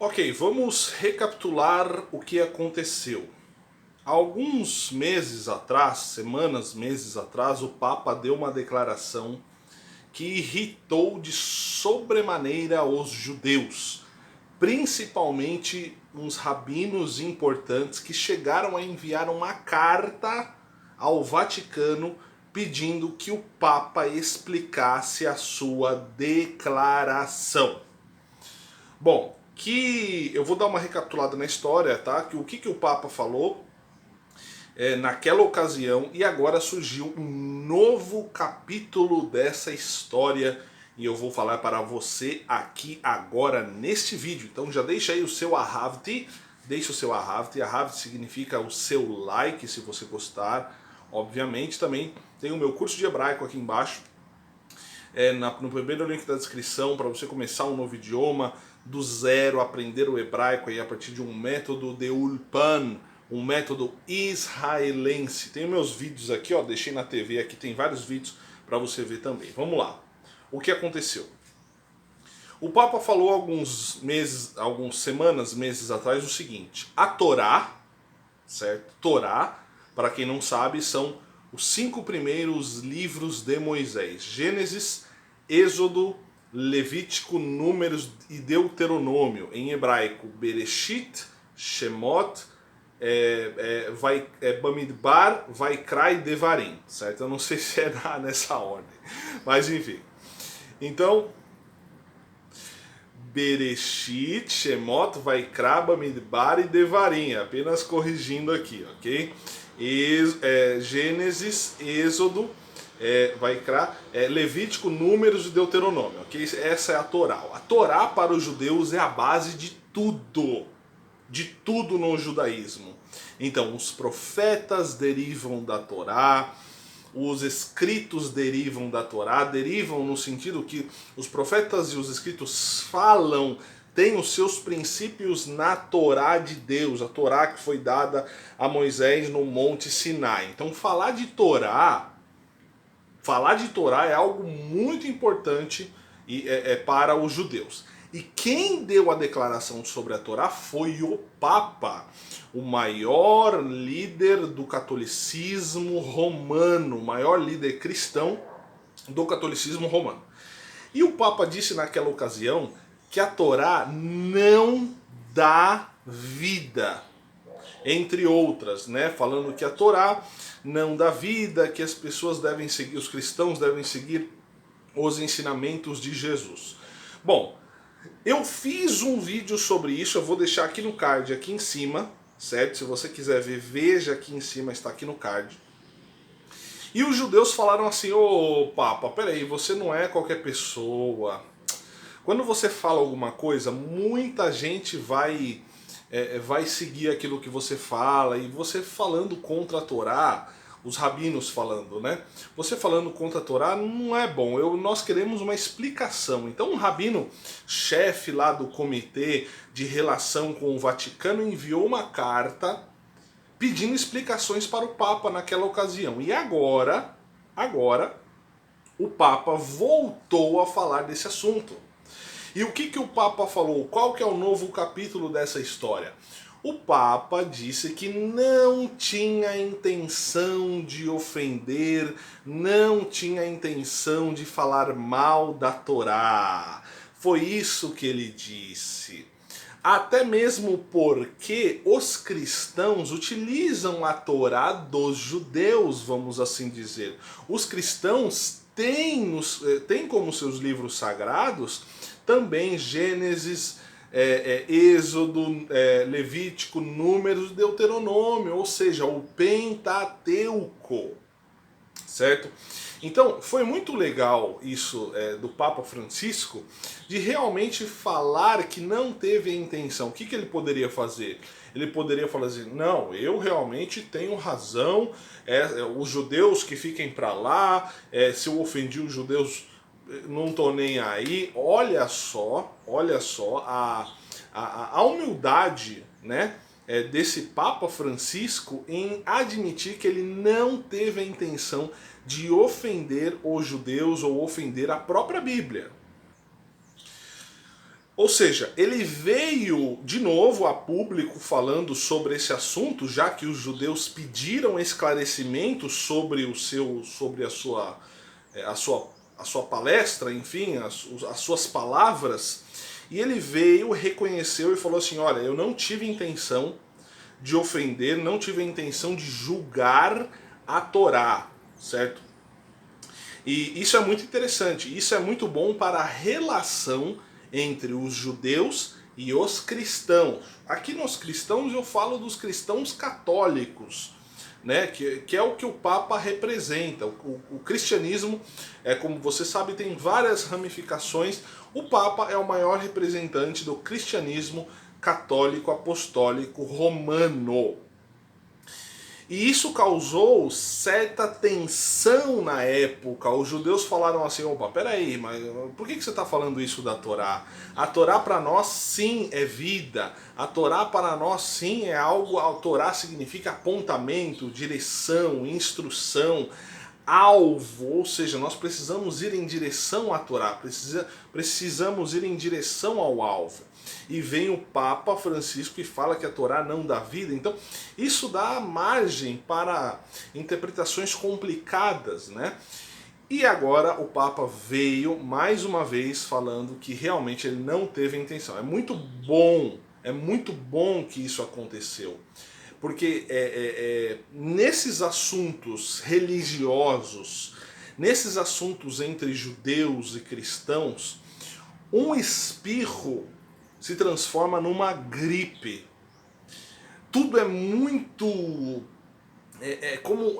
Ok, vamos recapitular o que aconteceu. Alguns meses atrás, semanas, meses atrás, o Papa deu uma declaração que irritou de sobremaneira os judeus, principalmente uns rabinos importantes que chegaram a enviar uma carta ao Vaticano pedindo que o Papa explicasse a sua declaração. Bom, que eu vou dar uma recapitulada na história, tá? Que o Papa falou naquela ocasião, e agora surgiu um novo capítulo dessa história e eu vou falar para você aqui agora neste vídeo. Então já deixa aí o seu ahavti, deixa o seu ahavti significa o seu like se você gostar. Obviamente também tem o meu curso de hebraico aqui embaixo, no primeiro link da descrição, para você começar um novo idioma do zero, aprender o hebraico aí a partir de um método de Ulpan, um método israelense. Tem meus vídeos aqui, ó, deixei na TV aqui, tem vários vídeos para você ver também. Vamos lá. O que aconteceu? O Papa falou algumas semanas, meses atrás o seguinte: a Torá, certo? Torá, para quem não sabe, são os 5 primeiros livros de Moisés: Gênesis, Êxodo, Levítico, Números e Deuteronômio. Em hebraico, Bereshit, Shemot, Bamidbar, Vaikra e Devarim, certo? Eu não sei se é nessa ordem, mas enfim. Então, Bereshit, Shemot, Vaikra, Bamidbar e Devarim, apenas corrigindo aqui, ok? Gênesis, Êxodo, Vaikra, Levítico, Números e Deuteronômio, ok? Essa é a Torá. A Torá para os judeus é a base de tudo no judaísmo. Então, os profetas derivam da Torá, os escritos derivam da Torá, derivam no sentido que os profetas e os escritos falam, têm os seus princípios na Torá de Deus, a Torá que foi dada a Moisés no Monte Sinai. Então, falar de Torá é algo muito importante para os judeus. E quem deu a declaração sobre a Torá foi o Papa, o maior líder do catolicismo romano, o maior líder cristão do catolicismo romano. E o Papa disse naquela ocasião que a Torá não dá vida, entre outras, né? Falando que a Torá não dá vida, que as pessoas devem seguir, os cristãos devem seguir os ensinamentos de Jesus. Bom, eu fiz um vídeo sobre isso, eu vou deixar aqui no card, aqui em cima, certo? Se você quiser ver, veja aqui em cima, está aqui no card. E os judeus falaram assim: ô Papa, peraí, você não é qualquer pessoa. Quando você fala alguma coisa, muita gente vai seguir aquilo que você fala, e você falando contra a Torá, os rabinos falando, né? Você falando contra a Torá não é bom. Nós queremos uma explicação. Então um rabino, chefe lá do comitê de relação com o Vaticano, enviou uma carta pedindo explicações para o Papa naquela ocasião. E agora, o Papa voltou a falar desse assunto. E o que o Papa falou? Qual que é o novo capítulo dessa história? O Papa disse que não tinha intenção de ofender, não tinha intenção de falar mal da Torá. Foi isso que ele disse. Até mesmo porque os cristãos utilizam a Torá dos judeus, vamos assim dizer. Os cristãos têm como seus livros sagrados também Gênesis, Êxodo, Levítico, Números, Deuteronômio, ou seja, o Pentateuco, certo? Então, foi muito legal isso do Papa Francisco, de realmente falar que não teve a intenção. O que ele poderia fazer? Ele poderia falar assim: não, eu realmente tenho razão, os judeus que fiquem para lá, se eu ofendi os judeus, não tô nem aí. Olha só a humildade, né, desse Papa Francisco em admitir que ele não teve a intenção de ofender os judeus ou ofender a própria Bíblia. Ou seja, ele veio de novo a público falando sobre esse assunto, já que os judeus pediram esclarecimento sobre a sua palestra, enfim, as suas palavras. E ele veio, reconheceu e falou assim: olha, eu não tive intenção de ofender, não tive a intenção de julgar a Torá, certo? E isso é muito interessante, isso é muito bom para a relação entre os judeus e os cristãos. Aqui nos cristãos eu falo dos cristãos católicos, né, que é o que o Papa representa. O cristianismo, como você sabe, tem várias ramificações. O Papa é o maior representante do cristianismo católico apostólico romano. E isso causou certa tensão na época. Os judeus falaram assim: opa, peraí, mas por que você está falando isso da Torá? A Torá para nós sim é vida. A Torá para nós sim é algo. A Torá significa apontamento, direção, instrução, alvo. Ou seja, nós precisamos ir em direção à Torá, precisamos ir em direção ao alvo. E vem o Papa Francisco e fala que a Torá não dá vida. Então, isso dá margem para interpretações complicadas, né? E agora o Papa veio mais uma vez falando que realmente ele não teve intenção. É muito bom que isso aconteceu. Porque nesses assuntos religiosos, nesses assuntos entre judeus e cristãos, um espirro se transforma numa gripe. Tudo é muito... como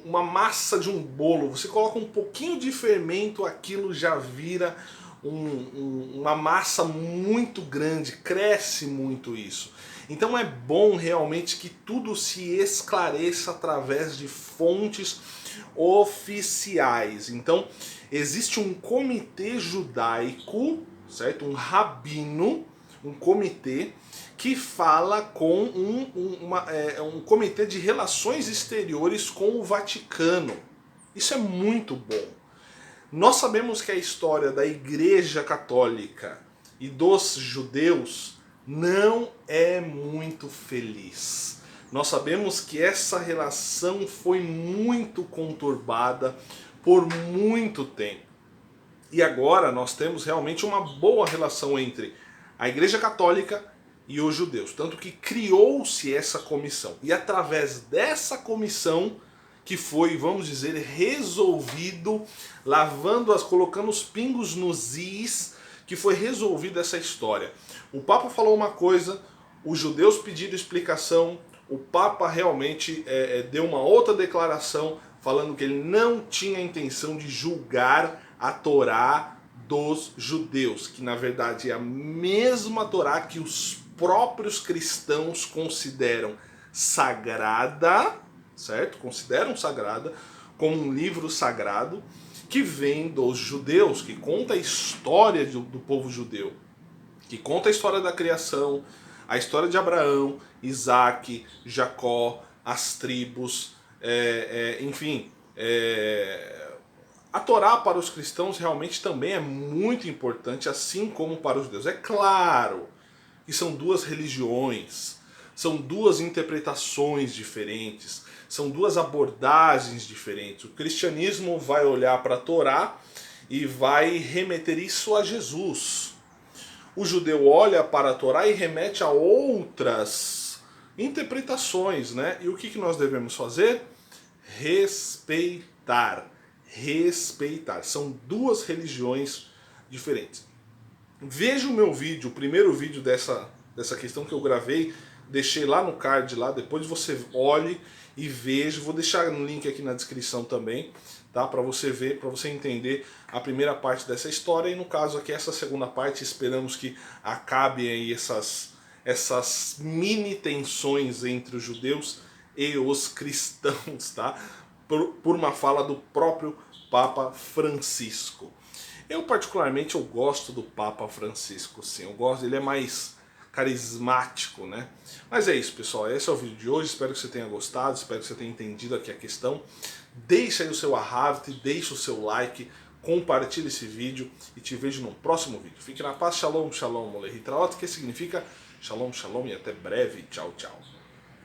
uma massa de um bolo. Você coloca um pouquinho de fermento, aquilo já vira uma massa muito grande, cresce muito isso. Então é bom realmente que tudo se esclareça através de fontes oficiais. Então existe um comitê judaico, certo? Um rabino, um comitê que fala com um comitê de relações exteriores com o Vaticano. Isso é muito bom. Nós sabemos que a história da Igreja Católica e dos judeus não é muito feliz. Nós sabemos que essa relação foi muito conturbada por muito tempo. E agora nós temos realmente uma boa relação entre a Igreja Católica e os judeus. Tanto que criou-se essa comissão. E através dessa comissão que foi, vamos dizer, resolvido, colocando os pingos nos is, que foi resolvida essa história. O Papa falou uma coisa, os judeus pediram explicação, o Papa realmente deu uma outra declaração falando que ele não tinha a intenção de julgar a Torá dos judeus, que na verdade é a mesma Torá que os próprios cristãos consideram sagrada, certo? Consideram sagrada, como um livro sagrado, que vem dos judeus, que conta a história do povo judeu, que conta a história da criação, a história de Abraão, Isaac, Jacó, as tribos, enfim. A Torá para os cristãos realmente também é muito importante, assim como para os judeus. É claro que são duas religiões, são duas interpretações diferentes, são duas abordagens diferentes. O cristianismo vai olhar para a Torá e vai remeter isso a Jesus. O judeu olha para a Torá e remete a outras interpretações, né? E o que nós devemos fazer? Respeitar. Respeitar. São duas religiões diferentes. Veja o meu vídeo, o primeiro vídeo dessa questão que eu gravei, deixei lá no card, lá, depois você olhe e veja, vou deixar um link aqui na descrição também, tá? Para você ver, para você entender a primeira parte dessa história, e no caso aqui essa segunda parte, esperamos que acabe aí essas mini tensões entre os judeus e os cristãos, tá? Por uma fala do próprio Papa Francisco. Eu particularmente eu gosto do Papa Francisco, sim, eu gosto, ele é mais carismático, né? Mas é isso, pessoal, esse é o vídeo de hoje, espero que você tenha gostado, espero que você tenha entendido aqui a questão. Deixa aí o seu arravte, deixa o seu like, compartilhe esse vídeo e te vejo no próximo vídeo. Fique na paz, shalom, shalom, lehitraot, que significa shalom, shalom e até breve. Tchau, tchau.